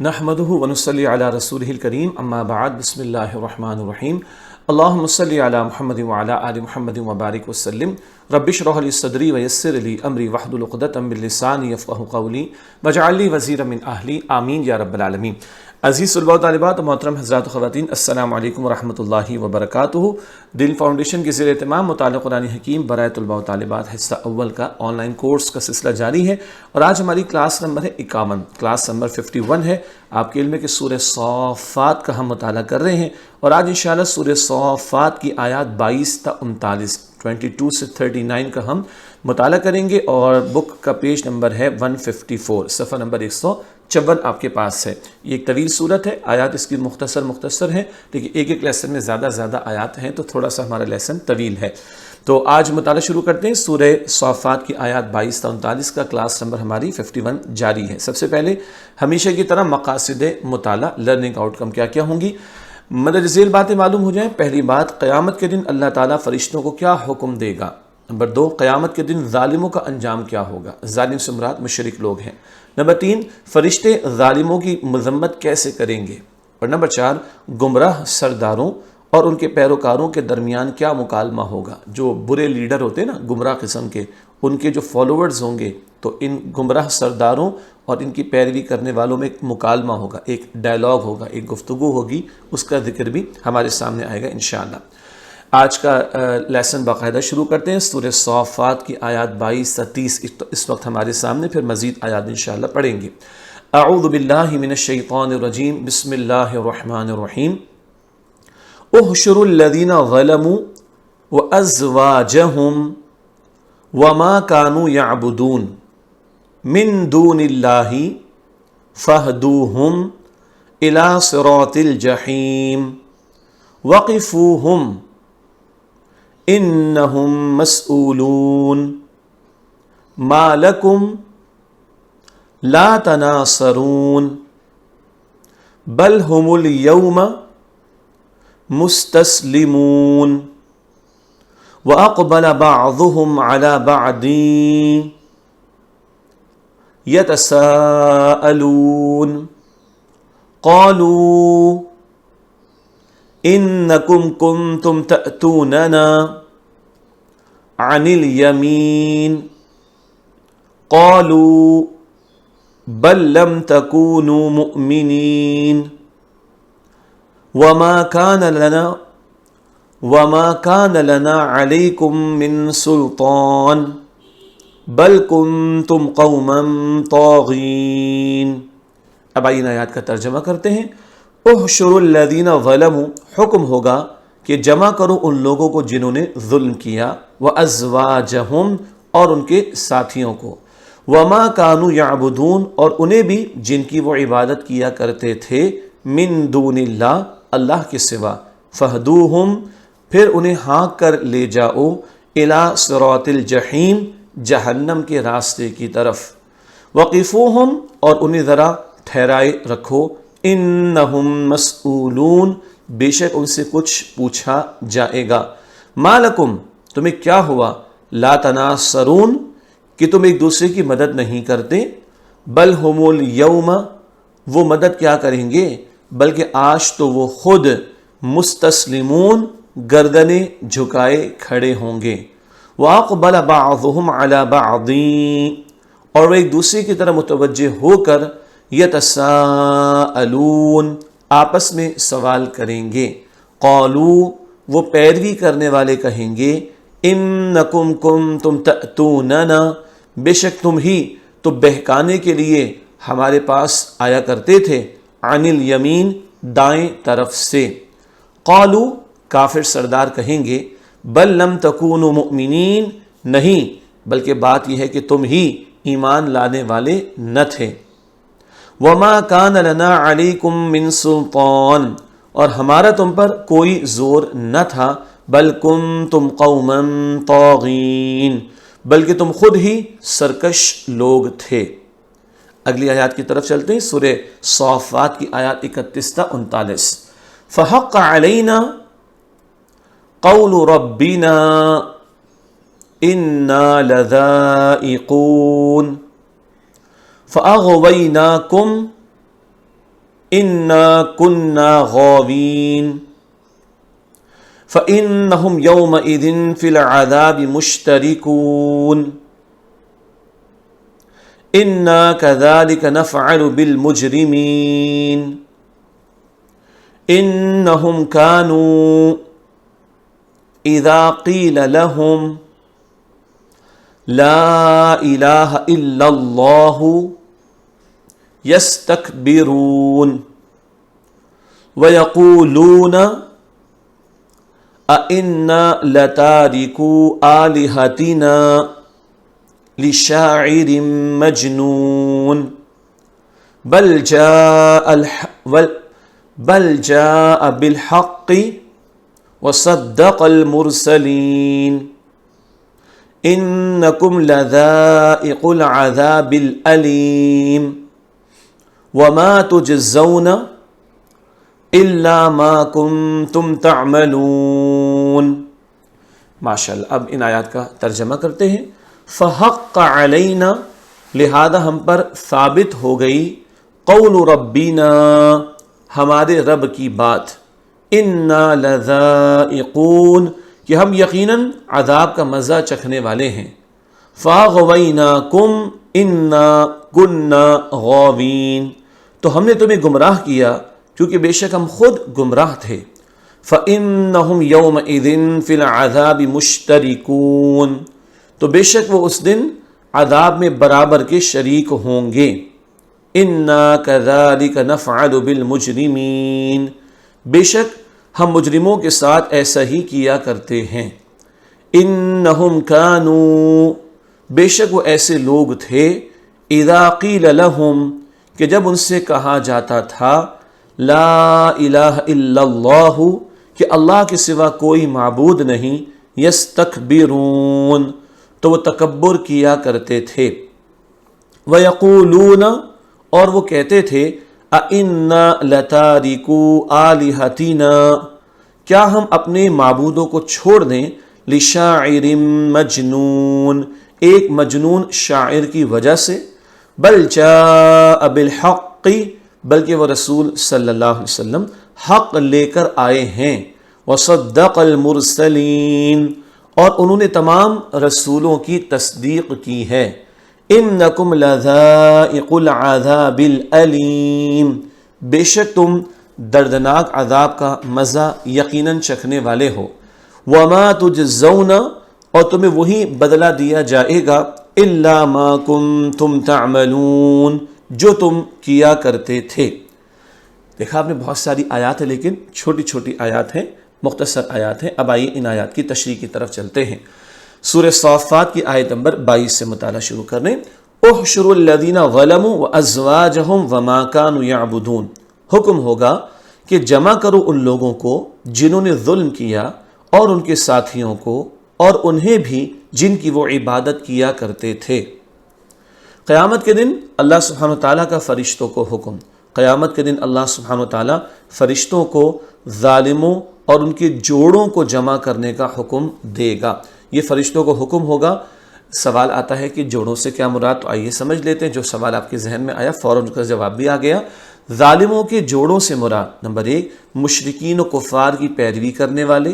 نحمده ونصلي على رسوله الكريم اما بعد بسم الله الرحمن الرحيم اللهم صل على محمد وعلى آل محمد وبارك وسلم رب اشرح لي صدري ويسر لي امري واحلل عقدة من لساني يفقهوا قولي واجعل لي وزيرا من اهلي آمین یا رب العالمین۔ عزیز طلباء و طالبات، محترم حضرات و خواتین، السلام علیکم ورحمۃ اللہ وبرکاتہ۔ دل فاؤنڈیشن کے زیر اہتمام مطالعہ قرآن حکیم برائے طلباء و طالبات حصہ اول کا آن لائن کورس کا سلسلہ جاری ہے، اور آج ہماری کلاس نمبر ہے 51، کلاس نمبر 51 ہے۔ آپ کے علم ہے کہ سورہ صافات کا ہم مطالعہ کر رہے ہیں، اور آج انشاءاللہ سورہ صافات کی آیات 22 تا 39، 22 سے 39 کا ہم مطالعہ کریں گے، اور بک کا پیج نمبر ہے 154، صفحہ نمبر 154 آپ کے پاس ہے۔ یہ ایک طویل صورت ہے، آیات اس کی مختصر ہیں، لیکن ایک لیسن میں زیادہ آیات ہیں، تو تھوڑا سا ہمارا لیسن طویل ہے۔ تو آج مطالعہ شروع کرتے ہیں سورہ صافات کی آیات 22 تا 39 کا۔ کلاس نمبر ہماری 51 جاری ہے۔ سب سے پہلے ہمیشہ کی طرح مقاصد مطالعہ، لرننگ آؤٹ کم کیا ہوں گی، مدد ذیل باتیں معلوم ہو جائیں۔ پہلی بات، قیامت کے دن اللہ تعالیٰ فرشتوں کو کیا حکم دے گا۔ نمبر 2، قیامت کے دن ظالموں کا انجام کیا ہوگا، ظالم سے مراد مشرک لوگ ہیں۔ نمبر 3، فرشتے ظالموں کی مذمت کیسے کریں گے۔ اور نمبر 4، گمراہ سرداروں اور ان کے پیروکاروں کے درمیان کیا مکالمہ ہوگا۔ جو برے لیڈر ہوتے ہیں نا، گمراہ قسم کے، ان کے جو فالوورز ہوں گے، تو ان گمراہ سرداروں اور ان کی پیروی کرنے والوں میں ایک مکالمہ ہوگا، ایک ڈائلاگ ہوگا، ایک گفتگو ہوگی، اس کا ذکر بھی ہمارے سامنے آئے گا انشاءاللہ۔ آج کا لیسن باقاعدہ شروع کرتے ہیں۔ سورہ صافات کی آیات 22 تا 30 اس وقت ہمارے سامنے، پھر مزید آیات انشاءاللہ پڑھیں گے۔ اعوذ باللہ من الشیطان الرجیم، بسم اللہ الرحمن الرحیم۔ احشروا الذین ظلموا وازواجہم وما كانوا يعبدون من دون اللہ فاہدوہم الى صراط الجحیم وقفوہم انہم مسئولون ما لکم لا تناصرون بل ہم اليوم مستسلمون وَأَقْبَلَ بَعْضُهُمْ عَلَى بَعْضٍ يَتَسَاءَلُونَ قَالُوا إِنَّكُمْ كُنْتُمْ تَأْتُونَنَا عَنِ الْيَمِينِ قَالُوا بَلْ لَمْ تَكُونُوا مُؤْمِنِينَ وَمَا كَانَ لَنَا عَلَيْكُمْ مِنْ سُلْطَانٍ بَلْ كُنْتُمْ قَوْمًا طَاغِينَ۔ اب آئیے آیات کا ترجمہ کرتے ہیں۔ احشروا الذین ظلموا، حکم ہوگا کہ جمع کرو ان لوگوں کو جنہوں نے ظلم کیا، وازواجہم، اور ان کے ساتھیوں کو، وما كانوا يعبدون، اور انہیں بھی جن کی وہ عبادت کیا کرتے تھے، من دون اللہ، اللہ کے سوا، فہدوہم، پھر انہیں ہانک کر لے جاؤ، الی صراط الجحیم، جہنم کے راستے کی طرف، وقفوہم، اور انہیں ذرا ٹھہرائے رکھو، انہم مسئولون، بے شک ان سے کچھ پوچھا جائے گا، ما لکم، تمہیں کیا ہوا، لا تناصرون، کہ تم ایک دوسرے کی مدد نہیں کرتے، بل ہم الیوم، وہ مدد کیا کریں گے، بلکہ آج تو وہ خود، مستسلمون، گردنیں جھکائے کھڑے ہوں گے، وَأَقْبَلَ بَعْضُهُمْ عَلَى بَعْضٍ، اور وہ ایک دوسرے کی طرف متوجہ ہو کر، يَتَسَاءَلُونَ، آپس میں سوال کریں گے، قَالُوا، وہ پیروی کرنے والے کہیں گے، إِنَّكُمْ كُنْتُمْ تَأْتُونَنَا، بے شک تم ہی تو بہکانے کے لیے ہمارے پاس آیا کرتے تھے، عن الیمین، دائیں طرف سے، قالوا، کافر سردار کہیں گے، بل لم تکونوا مؤمنین، نہیں، بلکہ بات یہ ہے کہ تم ہی ایمان لانے والے نہ تھے، وما کان لنا علیکم من سلطان، اور ہمارا تم پر کوئی زور نہ تھا، بل کنتم قوما طاغین، بلکہ تم خود ہی سرکش لوگ تھے۔ اگلی آیات کی طرف چلتے ہیں، سورہ صافات کی آیات 31 تا 39۔ فحق علینا قول ربنا انا لذائقون فاغویناکم انا كنا غاوین فإنهم يومئذ في العذاب مشتركون انا كذلك نفعل بالمجرمين انهم كانوا اذا قيل لهم لا الہ الا اللہ يستكبرون ويقولون أئنا لتاركو آلهتنا لشاعر مجنون بل جاء بالحق وصدق المرسلين انکم لذائق العذاب الالیم وما تجزون الا ما کنتم تعملون۔ ماشاءاللہ، اب ان آیات کا ترجمہ کرتے ہیں۔ فحق علینا، لہذا ہم پر ثابت ہو گئی، قول ربنا، ہمارے رب کی بات، انا لذائقون، کہ ہم یقیناً عذاب کا مزہ چکھنے والے ہیں۔ فَأَغْوَيْنَاكُمْ إِنَّا كُنَّا غَاوِينَ، تو ہم نے تمہیں گمراہ کیا کیونکہ بے شک ہم خود گمراہ تھے۔ فَإِنَّهُمْ يَوْمَئِذٍ فِي الْعَذَابِ مُشْتَرِكُونَ، تو بے شک وہ اس دن عذاب میں برابر کے شریک ہوں گے۔ إِنَّا كَذَلِكَ نَفْعَلُ بِالْمُجْرِمِينَ، بے شک ہم مجرموں کے ساتھ ایسا ہی کیا کرتے ہیں۔ انہم کانوا، بے شک وہ ایسے لوگ تھے، اذا قیل لہم، کہ جب ان سے کہا جاتا تھا، لا الہ الا اللہ، کہ اللہ کے سوا کوئی معبود نہیں، یستکبرون، تو وہ تکبر کیا کرتے تھے۔ ویقولون، اور وہ کہتے تھے، اِنَّا لَتَارِكُو آلِهَتِنَا، کیا ہم اپنے معبودوں کو چھوڑ دیں، لِشَاعِرٍ مَجْنُون، ایک مجنون شاعر کی وجہ سے، بل جاء بالحق، بلکہ وہ رسول صلی اللہ علیہ وسلم حق لے کر آئے ہیں، وصدق المرسلین، اور انہوں نے تمام رسولوں کی تصدیق کی ہے۔ انکم لذائق العذاب الالیم، بے شک تم دردناک عذاب کا مزہ یقیناً چکھنے والے ہو۔ وما تجزون، اور تمہیں وہی بدلہ دیا جائے گا، الا ما کنتم تعملون، جو تم کیا کرتے تھے۔ دیکھا آپ نے بہت ساری آیات ہیں، لیکن چھوٹی چھوٹی آیات ہیں، مختصر آیات ہیں۔ اب آئیے ان آیات کی تشریح کی طرف چلتے ہیں۔ سورہ صافات کی آیت نمبر 22 سے مطالعہ شروع کرنے۔ احشروا الذین ظلموا وازواجہم وما کانوا یعبدون، حکم ہوگا کہ جمع کرو ان لوگوں کو جنہوں نے ظلم کیا، اور ان کے ساتھیوں کو، اور انہیں بھی جن کی وہ عبادت کیا کرتے تھے۔ قیامت کے دن اللہ سبحانہ وتعالیٰ کا فرشتوں کو حکم، قیامت کے دن اللہ سبحانہ وتعالیٰ فرشتوں کو ظالموں اور ان کے جوڑوں کو جمع کرنے کا حکم دے گا۔ یہ فرشتوں کو حکم ہوگا۔ سوال آتا ہے کہ جوڑوں سے کیا مراد، تو آئیے سمجھ لیتے ہیں۔ جو سوال آپ کے ذہن میں آیا فوراً اس کا جواب بھی آ گیا۔ ظالموں کے جوڑوں سے مراد، نمبر 1 مشرکین و کفار کی پیروی کرنے والے،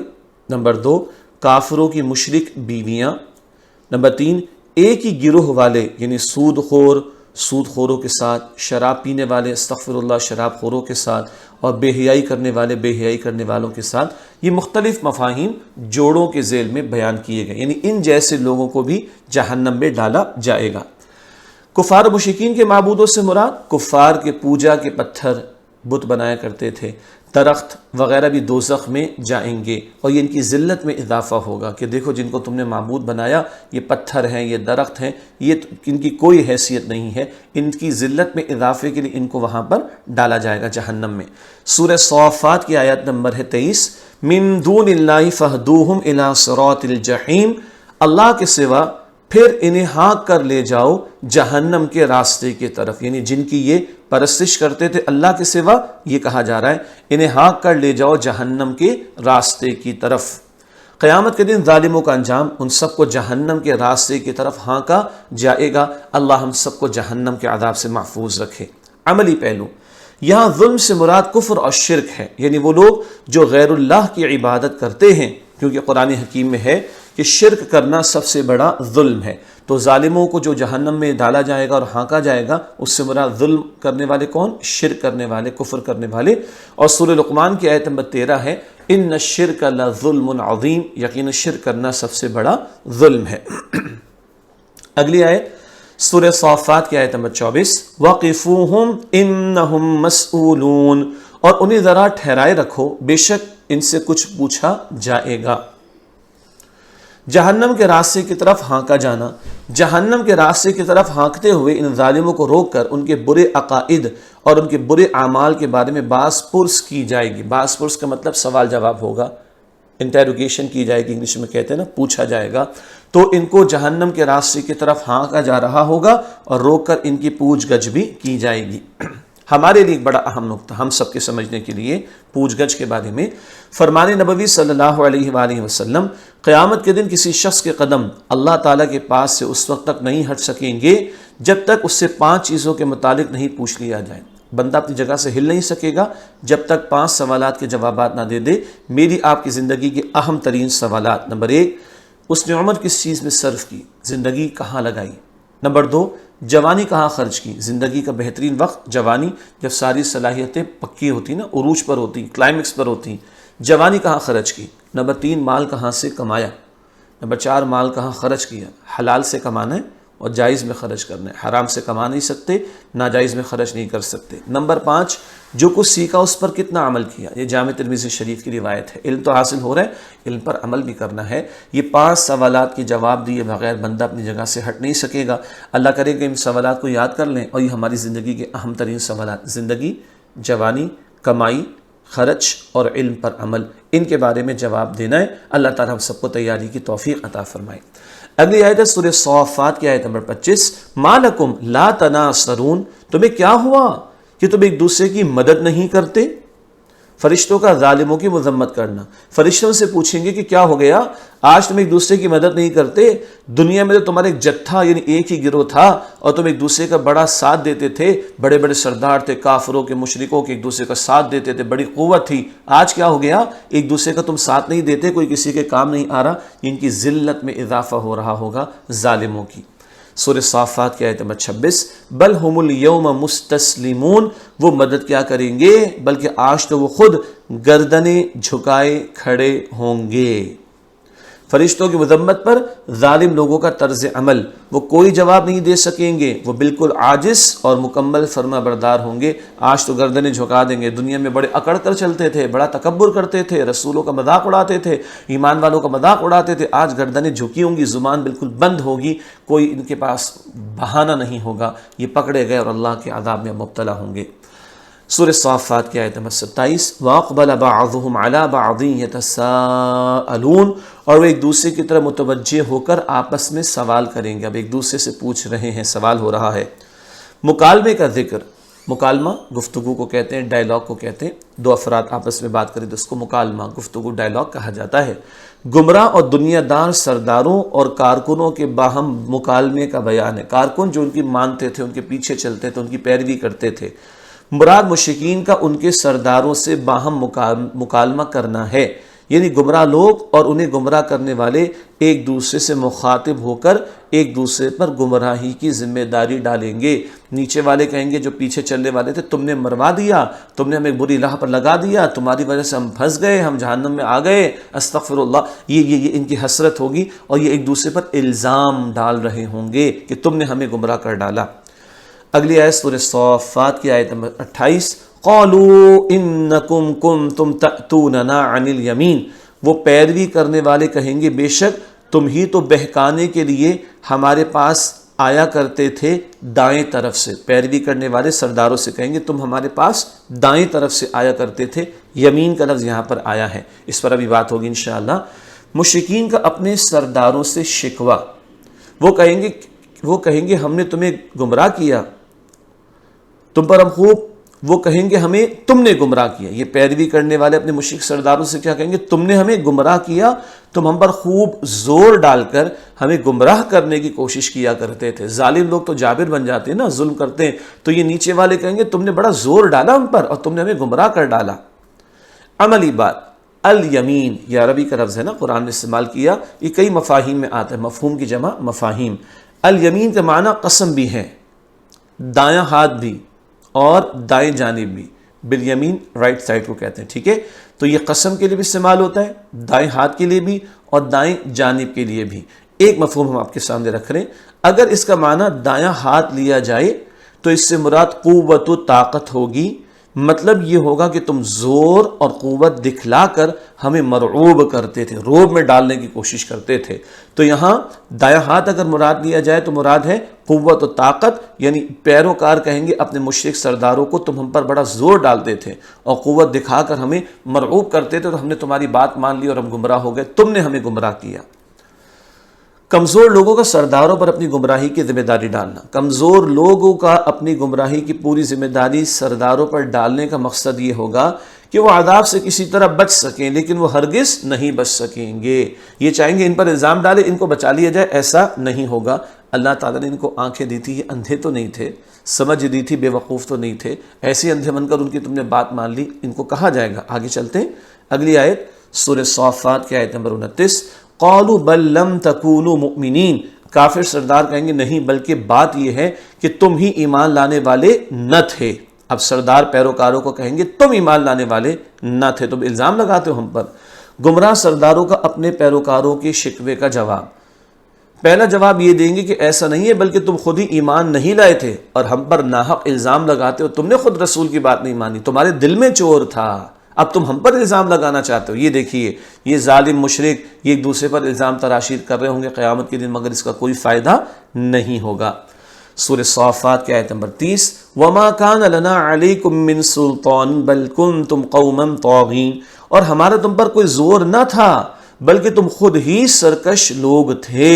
نمبر 2 کافروں کی مشرک بیویاں، نمبر 3 ایک ہی گروہ والے یعنی سود خوروں کے ساتھ، شراب پینے والے استغفر اللہ شراب خوروں کے ساتھ، اور بے حیائی کرنے والے بے حیائی کرنے والوں کے ساتھ۔ یہ مختلف مفاہیم جوڑوں کے ذیل میں بیان کیے گئے، یعنی ان جیسے لوگوں کو بھی جہنم میں ڈالا جائے گا۔ کفار و مشرکین کے معبودوں سے مراد کفار کے پوجا کے پتھر بت بنایا کرتے تھے، درخت وغیرہ بھی دوزخ میں جائیں گے، اور یہ ان کی ذلت میں اضافہ ہوگا کہ دیکھو جن کو تم نے معبود بنایا یہ پتھر ہیں، یہ درخت ہیں، یہ ان کی کوئی حیثیت نہیں ہے۔ ان کی ذلت میں اضافے کے لیے ان کو وہاں پر ڈالا جائے گا جہنم میں۔ سورہ صافات کی آیت نمبر ہے 23، من دون اللہ فہدوہم الی صراط الجحیم، اللہ کے سوا پھر انہیں ہانک کر لے جاؤ جہنم کے راستے کی طرف، یعنی جن کی یہ پرستش کرتے تھے اللہ کے سوا، یہ کہا جا رہا ہے انہیں ہانک کر لے جاؤ جہنم کے راستے کی طرف۔ قیامت کے دن ظالموں کا انجام، ان سب کو جہنم کے راستے کی طرف ہانکا جائے گا۔ اللہ ہم سب کو جہنم کے عذاب سے محفوظ رکھے۔ عملی پہلو، یہاں ظلم سے مراد کفر اور شرک ہے، یعنی وہ لوگ جو غیر اللہ کی عبادت کرتے ہیں، کیونکہ قرآن حکیم میں ہے کہ شرک کرنا سب سے بڑا ظلم ہے۔ تو ظالموں کو جو جہنم میں ڈالا جائے گا اور ہانکا جائے گا، اس سے مراد ظلم کرنے والے کون؟ شرک کرنے والے، کفر کرنے والے۔ اور سورہ لقمان کی آیت نمبر 13 ہے، ان الشرک لظلم عظیم، یقینا شرک کرنا سب سے بڑا ظلم ہے۔ اگلی آیت سورہ صافات کی آیت نمبر 24، وَقِفُوهُمْ إِنَّهُمْ مَسْئُولُونَ، اور انہیں ذرا ٹھہرائے رکھو، بے شک ان سے کچھ پوچھا جائے گا۔ جہنم کے راستے کی طرف ہانکا جانا، جہنم کے راستے کی طرف ہانکتے ہوئے ان ظالموں کو روک کر ان کے برے عقائد اور ان کے برے اعمال کے بارے میں باز پرس کی جائے گی۔ باز پرس کا مطلب سوال جواب ہوگا، انٹیروگیشن کی جائے گی، انگلش میں کہتے ہیں نا، پوچھا جائے گا۔ تو ان کو جہنم کے راستے کی طرف ہانکا جا رہا ہوگا اور روک کر ان کی پوچھ گچھ بھی کی جائے گی۔ ہمارے لیے ایک بڑا اہم نقطہ ہم سب کے سمجھنے کے لیے پوچھ گچھ کے بارے میں، فرمان نبوی صلی اللہ علیہ وآلہ وسلم، قیامت کے دن کسی شخص کے قدم اللہ تعالیٰ کے پاس سے اس وقت تک نہیں ہٹ سکیں گے جب تک اس سے 5 چیزوں کے متعلق نہیں پوچھ لیا جائے۔ بندہ اپنی جگہ سے ہل نہیں سکے گا جب تک 5 سوالات کے جوابات نہ دے دے۔ میری آپ کی زندگی کے اہم ترین سوالات: نمبر 1، اس نے عمر کس چیز میں صرف کی، زندگی کہاں لگائی؟ نمبر 2، جوانی کہاں خرچ کی؟ زندگی کا بہترین وقت جوانی، جب ساری صلاحیتیں پکی ہوتی نا، عروج پر ہوتی، کلائمیکس پر ہوتی، جوانی کہاں خرچ کی؟ نمبر 3، مال کہاں سے کمایا؟ نمبر 4، مال کہاں خرچ کیا؟ حلال سے کمانا ہے اور جائز میں خرچ کرنا ہے، حرام سے کما نہیں سکتے، ناجائز میں خرچ نہیں کر سکتے۔ نمبر 5، جو کچھ سیکھا اس پر کتنا عمل کیا؟ یہ جامع ترمذی شریف کی روایت ہے۔ علم تو حاصل ہو رہا ہے، علم پر عمل بھی کرنا ہے۔ یہ 5 سوالات کے جواب دیے بغیر بندہ اپنی جگہ سے ہٹ نہیں سکے گا۔ اللہ کرے کہ ان سوالات کو یاد کر لیں، اور یہ ہماری زندگی کے اہم ترین سوالات: زندگی، جوانی، کمائی، خرچ اور علم پر عمل، ان کے بارے میں جواب دینا ہے۔ اللہ تعالیٰ ہم سب کو تیاری کی توفیق عطا فرمائے۔ اگلی آیت ہے سورہ صافات کی آیت نمبر 25، مَا لَكُمْ لَا تَنَاصَرُونَ، تمہیں کیا ہوا کہ تم ایک دوسرے کی مدد نہیں کرتے؟ فرشتوں کا ظالموں کی مذمت کرنا۔ فرشتوں سے پوچھیں گے کہ کیا ہو گیا، آج تم ایک دوسرے کی مدد نہیں کرتے؟ دنیا میں تو تمہارا ایک جتھا یعنی ایک ہی گروہ تھا اور تم ایک دوسرے کا بڑا ساتھ دیتے تھے، بڑے بڑے سردار تھے، کافروں کے، مشرکوں کے، ایک دوسرے کا ساتھ دیتے تھے، بڑی قوت تھی۔ آج کیا ہو گیا، ایک دوسرے کا تم ساتھ نہیں دیتے، کوئی کسی کے کام نہیں آ رہا۔ ان کی ذلت میں اضافہ ہو رہا ہوگا ظالموں کی۔ سورہ صافات کی آیت نمبر 26، بل ہم الیوم مستسلمون، وہ مدد کیا کریں گے، بلکہ آج تو وہ خود گردنیں جھکائے کھڑے ہوں گے۔ فرشتوں کی مذمت پر ظالم لوگوں کا طرز عمل، وہ کوئی جواب نہیں دے سکیں گے، وہ بالکل عاجز اور مکمل فرما بردار ہوں گے۔ آج تو گردنیں جھکا دیں گے، دنیا میں بڑے اکڑ کر چلتے تھے، بڑا تکبر کرتے تھے، رسولوں کا مذاق اڑاتے تھے، ایمان والوں کا مذاق اڑاتے تھے، آج گردنیں جھکی ہوں گی، زبان بالکل بند ہوگی، کوئی ان کے پاس بہانہ نہیں ہوگا، یہ پکڑے گئے اور اللہ کے عذاب میں مبتلا ہوں گے۔ سورہ صافات کی آیت نمبر 27، وَأَقْبَلَ بَعْضُهُمْ عَلَى بَعْضٍ يَتَسَاءَلُونَ، اور وہ ایک دوسرے کی طرف متوجہ ہو کر آپس میں سوال کریں گے۔ اب ایک دوسرے سے پوچھ رہے ہیں، سوال ہو رہا ہے۔ مکالمے کا ذکر، مکالمہ گفتگو کو کہتے ہیں، ڈائلاگ کو کہتے ہیں، 2 افراد آپس میں بات کریں تو اس کو مکالمہ، گفتگو، ڈائلاگ کہا جاتا ہے۔ گمراہ اور دنیا دار سرداروں اور کارکنوں کے باہم مکالمے کا بیان ہے۔ کارکن جو ان کی مانتے تھے، ان کے پیچھے چلتے تھے، ان کی پیروی کرتے تھے۔ مراد مشرکین کا ان کے سرداروں سے باہم مکالمہ کرنا ہے، یعنی گمراہ لوگ اور انہیں گمراہ کرنے والے ایک دوسرے سے مخاطب ہو کر ایک دوسرے پر گمراہی کی ذمہ داری ڈالیں گے۔ نیچے والے کہیں گے جو پیچھے چلنے والے تھے، تم نے مروا دیا، تم نے ہمیں بری راہ پر لگا دیا، تمہاری وجہ سے ہم پھنس گئے، ہم جہنم میں آ گئے، استغفر اللہ۔ یہ ان کی حسرت ہوگی اور یہ ایک دوسرے پر الزام ڈال رہے ہوں گے کہ تم نے ہمیں گمراہ کر ڈالا۔ اگلی آیت سورہ صافات کی آیت نمبر 28، قالوا انکم کنتم تأتوننا عن الیمین، وہ پیروی کرنے والے کہیں گے بے شک تم ہی تو بہکانے کے لیے ہمارے پاس آیا کرتے تھے دائیں طرف سے۔ پیروی کرنے والے سرداروں سے کہیں گے تم ہمارے پاس دائیں طرف سے آیا کرتے تھے۔ یمین کا لفظ یہاں پر آیا ہے، اس پر ابھی بات ہوگی انشاءاللہ۔ مشرکین کا اپنے سرداروں سے شکوہ، وہ کہیں گے ہم نے تمہیں گمراہ کیا، تم پر ہم خوب وہ کہیں گے ہمیں تم نے گمراہ کیا. یہ پیروی کرنے والے اپنے مشرک سرداروں سے کیا کہیں گے؟ تم نے ہمیں گمراہ کیا، تم ہم پر خوب زور ڈال کر ہمیں گمراہ کرنے کی کوشش کیا کرتے تھے. ظالم لوگ تو جابر بن جاتے ہیں نا، ظلم کرتے ہیں، تو یہ نیچے والے کہیں گے تم نے بڑا زور ڈالا ہم پر اور تم نے ہمیں گمراہ کر ڈالا. عملی بات، الیمین یہ عربی کا لفظ ہے نا، قرآن نے استعمال کیا، یہ کئی مفاہیم میں آتا ہے، مفہوم کی جمع مفاہیم. الیمین کا معنی قسم بھی ہے، دایاں ہاتھ بھی اور دائیں جانب بھی، بالیمین رائٹ سائڈ کو کہتے ہیں. ٹھیک ہے، تو یہ قسم کے لیے بھی استعمال ہوتا ہے، دائیں ہاتھ کے لیے بھی اور دائیں جانب کے لیے بھی. ایک مفہوم ہم آپ کے سامنے رکھ رہے ہیں. اگر اس کا معنی دایاں ہاتھ لیا جائے تو اس سے مراد قوت و طاقت ہوگی. مطلب یہ ہوگا کہ تم زور اور قوت دکھلا کر ہمیں مرعوب کرتے تھے، روب میں ڈالنے کی کوشش کرتے تھے. تو یہاں دایاں ہاتھ اگر مراد لیا جائے تو مراد ہے قوت و طاقت، یعنی پیروکار کہیں گے اپنے مشرک سرداروں کو تم ہم پر بڑا زور ڈالتے تھے اور قوت دکھا کر ہمیں مرعوب کرتے تھے، تو ہم نے تمہاری بات مان لی اور ہم گمراہ ہو گئے، تم نے ہمیں گمراہ کیا. کمزور لوگوں کا سرداروں پر اپنی گمراہی کی ذمہ داری ڈالنا. کمزور لوگوں کا اپنی گمراہی کی پوری ذمہ داری سرداروں پر ڈالنے کا مقصد یہ ہوگا کہ وہ عذاب سے کسی طرح بچ سکیں، لیکن وہ ہرگز نہیں بچ سکیں گے. یہ چاہیں گے ان پر الزام ڈالے، ان کو بچا لیا جائے، ایسا نہیں ہوگا. اللہ تعالیٰ نے ان کو آنکھیں دی تھی، یہ اندھے تو نہیں تھے، سمجھ دی تھی، بے وقوف تو نہیں تھے، ایسے اندھے بن کر ان کی تم نے بات مان لی. ان کو کہا جائے گا. آگے چلتے ہیں، اگلی آیت سورہ صافات کی آیت نمبر 29. قالوا بل لم تکونوا مؤمنین، کافر سردار کہیں گے نہیں، بلکہ بات یہ ہے کہ تم ہی ایمان لانے والے نہ تھے. اب سردار پیروکاروں کو کہیں گے تم ایمان لانے والے نہ تھے، تم الزام لگاتے ہو ہم پر. گمراہ سرداروں کا اپنے پیروکاروں کے شکوے کا جواب. پہلا جواب یہ دیں گے کہ ایسا نہیں ہے، بلکہ تم خود ہی ایمان نہیں لائے تھے اور ہم پر ناحق الزام لگاتے ہو. تم نے خود رسول کی بات نہیں مانی، تمہارے دل میں چور تھا، اب تم ہم پر الزام لگانا چاہتے ہو. یہ دیکھیے، یہ ظالم مشرک یہ ایک دوسرے پر الزام تراشی کر رہے ہوں گے قیامت کے دن، مگر اس کا کوئی فائدہ نہیں ہوگا. سورہ صافات کی آیت نمبر 30. وما كان لنا عليكم من سلطان بل كنتم قوما طاغين، اور ہمارا تم پر کوئی زور نہ تھا بلکہ تم خود ہی سرکش لوگ تھے.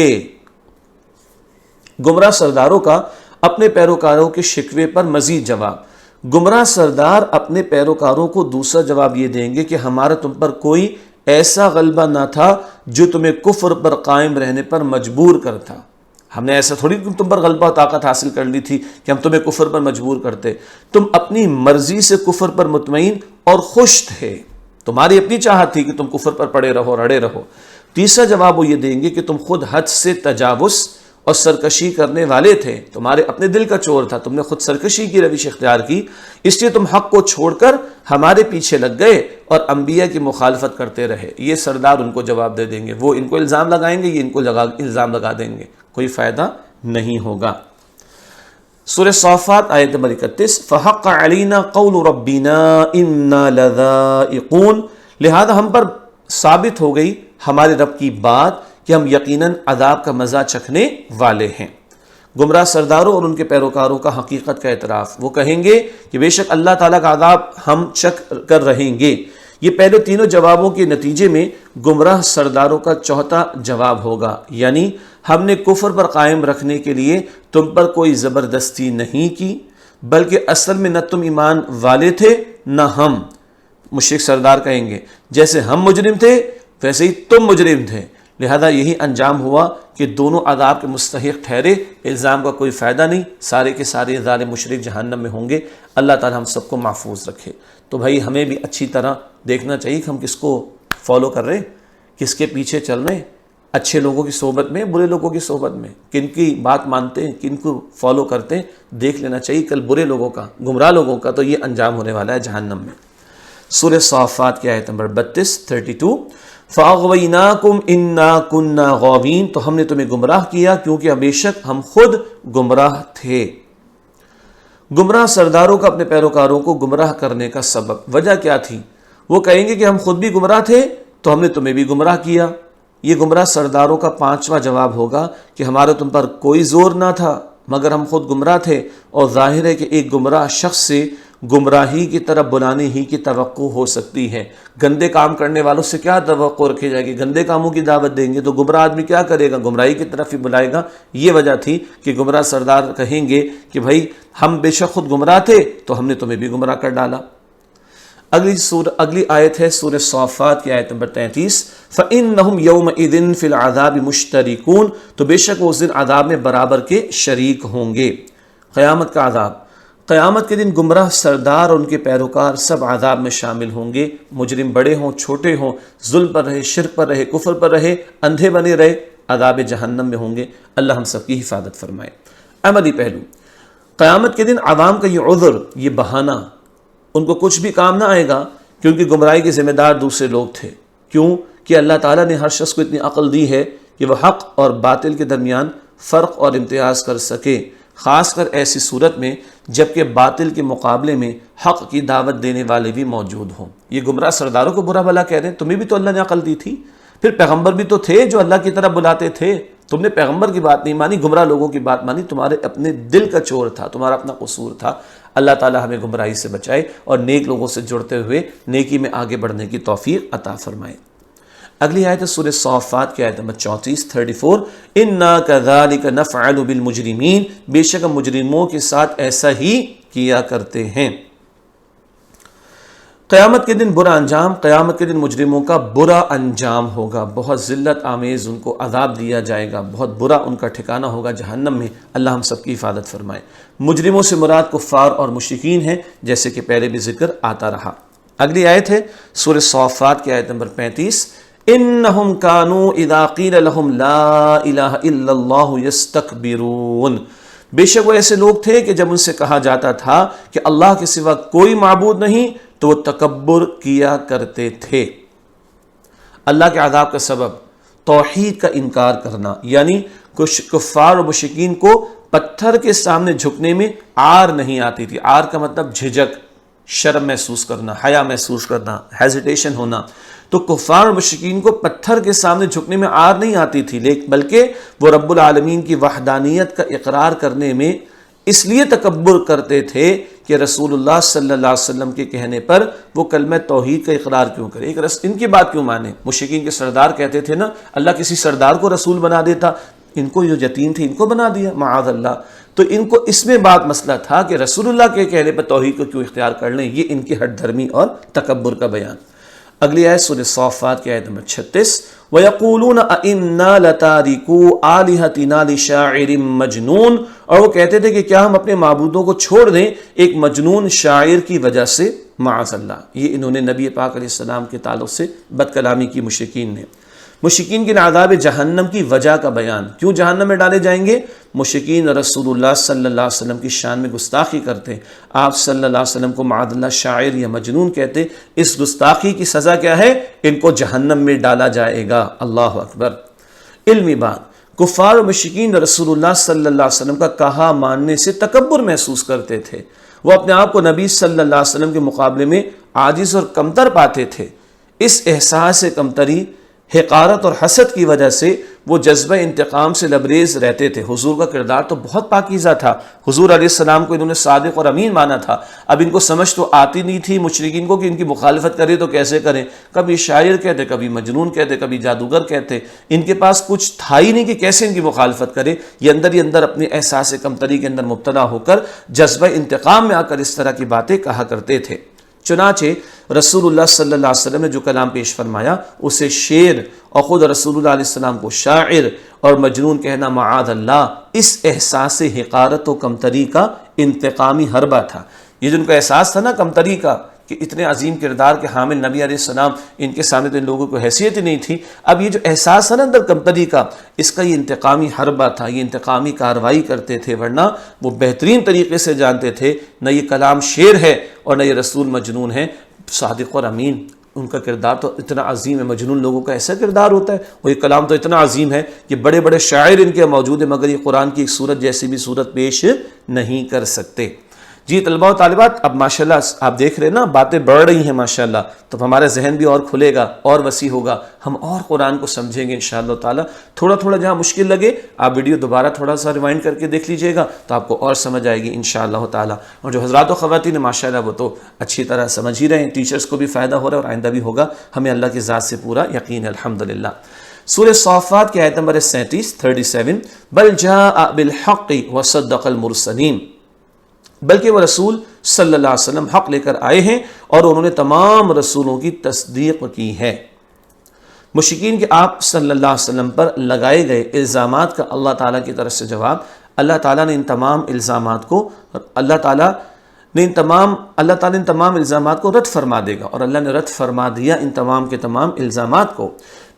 گمراہ سرداروں کا اپنے پیروکاروں کے شکوے پر مزید جواب. گمراہ سردار اپنے پیروکاروں کو دوسرا جواب یہ دیں گے کہ ہمارا تم پر کوئی ایسا غلبہ نہ تھا جو تمہیں کفر پر قائم رہنے پر مجبور کرتا. ہم نے ایسا تھوڑی تم پر غلبہ و طاقت حاصل کر لی تھی کہ ہم تمہیں کفر پر مجبور کرتے. تم اپنی مرضی سے کفر پر مطمئن اور خوش تھے، تمہاری اپنی چاہت تھی کہ تم کفر پر پڑے رہو، رڑے رہو. تیسرا جواب وہ یہ دیں گے کہ تم خود حد سے تجاوز اور سرکشی کرنے والے تھے، تمہارے اپنے دل کا چور تھا، تم نے خود سرکشی کی روش اختیار کی، اس لیے تم حق کو چھوڑ کر ہمارے پیچھے لگ گئے اور انبیاء کی مخالفت کرتے رہے. یہ سردار ان کو جواب دے دیں گے، وہ ان کو الزام لگائیں گے، یہ ان کو الزام لگا دیں گے، کوئی فائدہ نہیں ہوگا. سورہ صافات آیت نمبر 31. فحق علینا قول ربنا انا لذائقون، لہذا ہم پر ثابت ہو گئی ہمارے رب کی بات کہ ہم یقیناً عذاب کا مزہ چکھنے والے ہیں. گمراہ سرداروں اور ان کے پیروکاروں کا حقیقت کا اعتراف. وہ کہیں گے کہ بے شک اللہ تعالیٰ کا عذاب ہم چکھ کر رہیں گے. یہ پہلے تینوں جوابوں کے نتیجے میں گمراہ سرداروں کا چوتھا جواب ہوگا، یعنی ہم نے کفر پر قائم رکھنے کے لیے تم پر کوئی زبردستی نہیں کی، بلکہ اصل میں نہ تم ایمان والے تھے نہ ہم. مشرک سردار کہیں گے جیسے ہم مجرم تھے ویسے ہی تم مجرم تھے، لہذا یہی انجام ہوا کہ دونوں عذاب کے مستحق ٹھہرے. الزام کا کوئی فائدہ نہیں، سارے کے سارے ظالم مشرک جہنم میں ہوں گے. اللہ تعالی ہم سب کو محفوظ رکھے. تو بھائی ہمیں بھی اچھی طرح دیکھنا چاہیے کہ ہم کس کو فالو کر رہے ہیں، کس کے پیچھے چل رہے ہیں، اچھے لوگوں کی صحبت میں، برے لوگوں کی صحبت میں، کن کی بات مانتے ہیں، کن کو فالو کرتے ہیں. دیکھ لینا چاہیے کل برے لوگوں کا، گمراہ لوگوں کا تو یہ انجام ہونے والا ہے جہنم میں. سورہ صافات کی آیت نمبر 32. فَأَغْوَيْنَاكُمْ إِنَّا كُنَّا غَاوِينَ، تو ہم نے تمہیں گمراہ کیا کیونکہ بے شک ہم خود گمراہ تھے. گمراہ سرداروں کا اپنے پیروکاروں کو گمراہ کرنے کا سبب، وجہ کیا تھی؟ وہ کہیں گے کہ ہم خود بھی گمراہ تھے تو ہم نے تمہیں بھی گمراہ کیا. یہ گمراہ سرداروں کا پانچواں جواب ہوگا کہ ہمارا تم پر کوئی زور نہ تھا مگر ہم خود گمراہ تھے. اور ظاہر ہے کہ ایک گمراہ شخص سے گمراہی کی طرف بلانے ہی کی توقع ہو سکتی ہے۔ گندے کام کرنے والوں سے کیا توقع رکھی جائے گی؟ گندے کاموں کی دعوت دیں گے تو گمراہ آدمی کیا کرے گا؟ گمراہی کی طرف ہی بلائے گا۔ یہ وجہ تھی کہ گمراہ سردار کہیں گے کہ بھائی ہم بے شک خود گمراہ تھے تو ہم نے تمہیں بھی گمراہ کر ڈالا۔ اگلی آیت ہے سورہ صافات کی آیت نمبر 33، فَإِنَّهُمْ يَوْمَئِذٍ فِي الْعَذَابِ مُشْتَرِكُونَ، تو بے شک وہ اس دن عذاب میں برابر کے شریک ہوں گے۔ قیامت کا عذاب، قیامت کے دن گمراہ سردار اور ان کے پیروکار سب عذاب میں شامل ہوں گے، مجرم بڑے ہوں چھوٹے ہوں، ظلم پر رہے، شرک پر رہے، کفر پر رہے، اندھے بنے رہے، عذاب جہنم میں ہوں گے۔ اللہ ہم سب کی حفاظت فرمائے۔ عملی پہلو، قیامت کے دن عوام کا یہ عذر، یہ بہانہ، ان کو کچھ بھی کام نہ آئے گا، کیونکہ گمراہی کے ذمہ دار دوسرے لوگ تھے۔ کیوں کہ اللہ تعالیٰ نے ہر شخص کو اتنی عقل دی ہے کہ وہ حق اور باطل کے درمیان فرق اور امتیاز کر سکے، خاص کر ایسی صورت میں جبکہ باطل کے مقابلے میں حق کی دعوت دینے والے بھی موجود ہوں۔ یہ گمراہ سرداروں کو برا بھلا کہہ رہے ہیں، تمہیں بھی تو اللہ نے عقل دی تھی، پھر پیغمبر بھی تو تھے جو اللہ کی طرف بلاتے تھے، تم نے پیغمبر کی بات نہیں مانی، گمراہ لوگوں کی بات مانی، تمہارے اپنے دل کا چور تھا، تمہارا اپنا قصور تھا۔ اللہ تعالی ہمیں گمراہی سے بچائے اور نیک لوگوں سے جڑتے ہوئے نیکی میں آگے بڑھنے کی توفیق عطا فرمائے۔ اگلی آیت ہے سورہ صافات کی آیت نمبر 34 اِنَّا كَذَلِكَ نَفْعَلُ بِالْمُجْرِمِينَ، بے شک ہم مجرموں کے ساتھ ایسا ہی کیا کرتے ہیں۔ قیامت کے دن برا انجام، قیامت کے دن مجرموں کا برا انجام ہوگا، بہت ذلت آمیز ان کو عذاب دیا جائے گا، بہت برا ان کا ٹھکانہ ہوگا جہنم میں۔ اللہ ہم سب کی حفاظت فرمائے۔ مجرموں سے مراد کفار اور مشرکین ہیں، جیسے کہ پہلے بھی ذکر آتا رہا۔ اگلی آیت ہے سورہ صافات کی آیت نمبر 35، اِنَّهُمْ كَانُوا اِذَا قِيلَ لَهُمْ لَا إِلَهَ إِلَّا اللَّهُ يَسْتَكْبِرُونَ، بے شک وہ ایسے لوگ تھے کہ جب ان سے کہا جاتا تھا کہ اللہ کے سوا کوئی معبود نہیں تو وہ تکبر کیا کرتے تھے۔ اللہ کے عذاب کا سبب توحید کا انکار کرنا، یعنی کچھ کفار و مشرکین کو پتھر کے سامنے جھکنے میں عار نہیں آتی تھی۔ عار کا مطلب جھجک، شرم محسوس کرنا، حیا محسوس کرنا، ہیزیٹیشن ہونا۔ تو کفار و مشرکین کو پتھر کے سامنے جھکنے میں عار نہیں آتی تھی، بلکہ وہ رب العالمین کی وحدانیت کا اقرار کرنے میں اس لیے تکبر کرتے تھے کہ رسول اللہ صلی اللہ علیہ وسلم کے کہنے پر وہ کلمہ توحید کا اقرار کیوں کرے، ان کی بات کیوں مانے۔ مشرکین کے سردار کہتے تھے نا، اللہ کسی سردار کو رسول بنا دیتا، ان کو جو یتیم تھے ان کو بنا دیا معاذ اللہ۔ تو ان کو اس میں بات مسئلہ تھا کہ رسول اللہ کے کہنے پر توحید کو کیوں اختیار کر لیں، یہ ان کی ہٹ دھرمی اور تکبر کا بیان۔ اگلی آیت سورہ صافات کی آیت نمبر 36، وَيَقُولُونَ أَإِنَّا لَتَارِكُو آلِهَتِنَا لِشَاعِرٍ مَجْنُونٍ، اور وہ کہتے تھے کہ کیا ہم اپنے معبودوں کو چھوڑ دیں ایک مجنون شاعر کی وجہ سے، معاذ اللہ۔ یہ انہوں نے نبی پاک علیہ السلام کے تعلق سے بد کلامی کی مشرکین نے۔ مشرکین کے عذاب جہنم کی وجہ کا بیان، کیوں جہنم میں ڈالے جائیں گے؟ مشرکین رسول اللہ صلی اللہ علیہ وسلم کی شان میں گستاخی کرتے، آپ صلی اللہ علیہ وسلم کو معاذ اللہ شاعر یا مجنون کہتے۔ اس گستاخی کی سزا کیا ہے؟ ان کو جہنم میں ڈالا جائے گا۔ اللہ اکبر۔ علمی بات، کفار و مشرکین رسول اللہ صلی اللہ علیہ وسلم کا کہا ماننے سے تکبر محسوس کرتے تھے، وہ اپنے آپ کو نبی صلی اللہ علیہ وسلم کے مقابلے میں عاجز اور کمتر پاتے تھے۔ اس احساس کمتری، حقارت اور حسد کی وجہ سے وہ جذبہ انتقام سے لبریز رہتے تھے۔ حضور کا کردار تو بہت پاکیزہ تھا، حضور علیہ السلام کو انہوں نے صادق اور امین مانا تھا۔ اب ان کو سمجھ تو آتی نہیں تھی مشرکین کو کہ ان کی مخالفت کرے تو کیسے کریں، کبھی شاعر کہتے، کبھی مجنون کہتے، کبھی جادوگر کہتے۔ ان کے پاس کچھ تھا ہی نہیں کہ کیسے ان کی مخالفت کرے۔ یہ اندر ہی اندر اپنے احساس کمتری کے اندر مبتلا ہو کر جذبہ انتقام میں آ کر اس طرح کی باتیں کہا کرتے تھے۔ چنانچہ رسول اللہ صلی اللہ علیہ وسلم نے جو کلام پیش فرمایا اسے شعر، اور خود رسول اللہ علیہ السلام کو شاعر اور مجنون کہنا معاذ اللہ، اس احساس حقارت و کمتری کا انتقامی حربہ تھا۔ یہ جو ان کا احساس تھا نا کمتری کا، کہ اتنے عظیم کردار کے حامل نبی علیہ السلام، ان کے سامنے تو ان لوگوں کو حیثیت ہی نہیں تھی۔ اب یہ جو احساس ہے نا اندر کمتری کا، اس کا یہ انتقامی حربہ تھا، یہ انتقامی کارروائی کرتے تھے، ورنہ وہ بہترین طریقے سے جانتے تھے نہ یہ کلام شعر ہے اور نہ یہ رسول مجنون ہے، صادق اور امین۔ ان کا کردار تو اتنا عظیم ہے، مجنون لوگوں کا ایسا کردار ہوتا ہے، اور یہ کلام تو اتنا عظیم ہے کہ بڑے بڑے شاعر ان کے موجود ہیں، مگر یہ قرآن کی ایک صورت جیسی بھی صورت پیش نہیں کر سکتے۔ جی طلباء و طالبات، اب ماشاءاللہ آپ دیکھ رہے ہیں نا باتیں بڑھ رہی ہیں ماشاءاللہ، تو ہمارا ذہن بھی اور کھلے گا اور وسیع ہوگا، ہم اور قرآن کو سمجھیں گے انشاءاللہ تعالی۔ تھوڑا تھوڑا جہاں مشکل لگے آپ ویڈیو دوبارہ تھوڑا سا ریوائنڈ کر کے دیکھ لیجئے گا تو آپ کو اور سمجھ آئے گی انشاءاللہ تعالی۔ اور جو حضرات و خواتین ماشاءاللہ وہ تو اچھی طرح سمجھ ہی رہے ہیں، ٹیچرز کو بھی فائدہ ہو رہا ہے اور آئندہ بھی ہوگا، ہمیں اللہ کی ذات سے پورا یقین ہے الحمدللہ۔ سورہ صافات کی آیت نمبر 37 بل جاء بالحق وصدق المرسلین، بلکہ وہ رسول صلی اللہ علیہ وسلم حق لے کر آئے ہیں اور انہوں نے تمام رسولوں کی تصدیق کی ہے۔ مشرکین کے آپ صلی اللہ علیہ وسلم پر لگائے گئے الزامات کا اللہ تعالیٰ کی طرف سے جواب، اللہ تعالیٰ نے ان تمام الزامات کو اللہ تعالیٰ نے ان تمام الزامات کو رد فرما دے گا، اور اللہ نے رد فرما دیا ان تمام کے تمام الزامات کو۔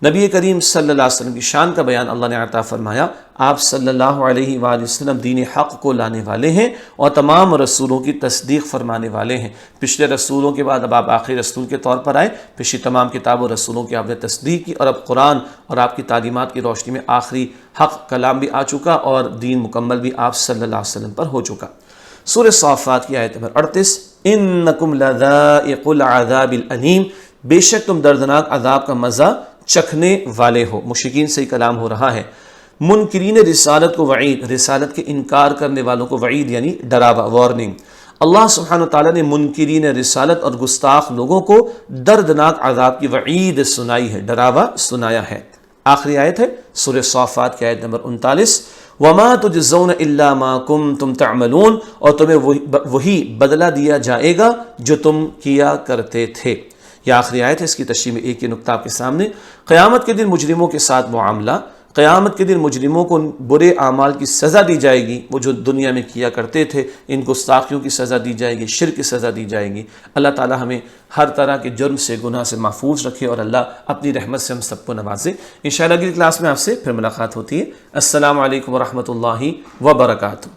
نبی کریم صلی اللہ علیہ وسلم کی شان کا بیان اللہ نے عطا فرمایا، آپ صلی اللہ علیہ وآلہ وسلم دین حق کو لانے والے ہیں اور تمام رسولوں کی تصدیق فرمانے والے ہیں۔ پچھلے رسولوں کے بعد اب آپ آخری رسول کے طور پر آئے، پچھلی تمام کتابوں رسولوں کی آپ نے تصدیق کی، اور اب قرآن اور آپ کی تعلیمات کی روشنی میں آخری حق کلام بھی آ چکا اور دین مکمل بھی آپ صلی اللہ علیہ وسلم پر ہو چکا۔ سورہ صافات کی آیت نمبر 38 انکم لذائق العذاب الالیم، بے شک تم دردناک عذاب کا مزہ چکھنے والے ہو۔ مشرکین سے ہی کلام ہو رہا ہے۔ منکرین رسالت کو وعید، رسالت کے انکار کرنے والوں کو وعید یعنی ڈراوا، وارننگ۔ اللہ سبحانہ وتعالیٰ نے منکرین رسالت اور گستاخ لوگوں کو دردناک عذاب کی وعید سنائی ہے، ڈراوا سنایا ہے۔ آخری آیت ہے سورہ صافات کی آیت نمبر 39 وَمَا تُجْزَوْنَ إِلَّا مَا كُنْتُمْ تَعْمَلُونَ، اور تمہیں وہی بدلہ دیا جائے گا جو تم کیا کرتے تھے۔ یہ آخری آیت ہے، اس کی تشریح میں ایک ہی نقطہ آپ کے سامنے۔ قیامت کے دن مجرموں کے ساتھ معاملہ، قیامت کے دن مجرموں کو برے اعمال کی سزا دی جائے گی، وہ جو دنیا میں کیا کرتے تھے، ان گستاخیوں کی سزا دی جائے گی، شرک کی سزا دی جائے گی۔ اللہ تعالی ہمیں ہر طرح کے جرم سے، گناہ سے محفوظ رکھے اور اللہ اپنی رحمت سے ہم سب کو نوازے۔ انشاءاللہ اگلی کلاس میں آپ سے پھر ملاقات ہوتی ہے۔ السلام علیکم ورحمۃ اللہ وبرکاتہ۔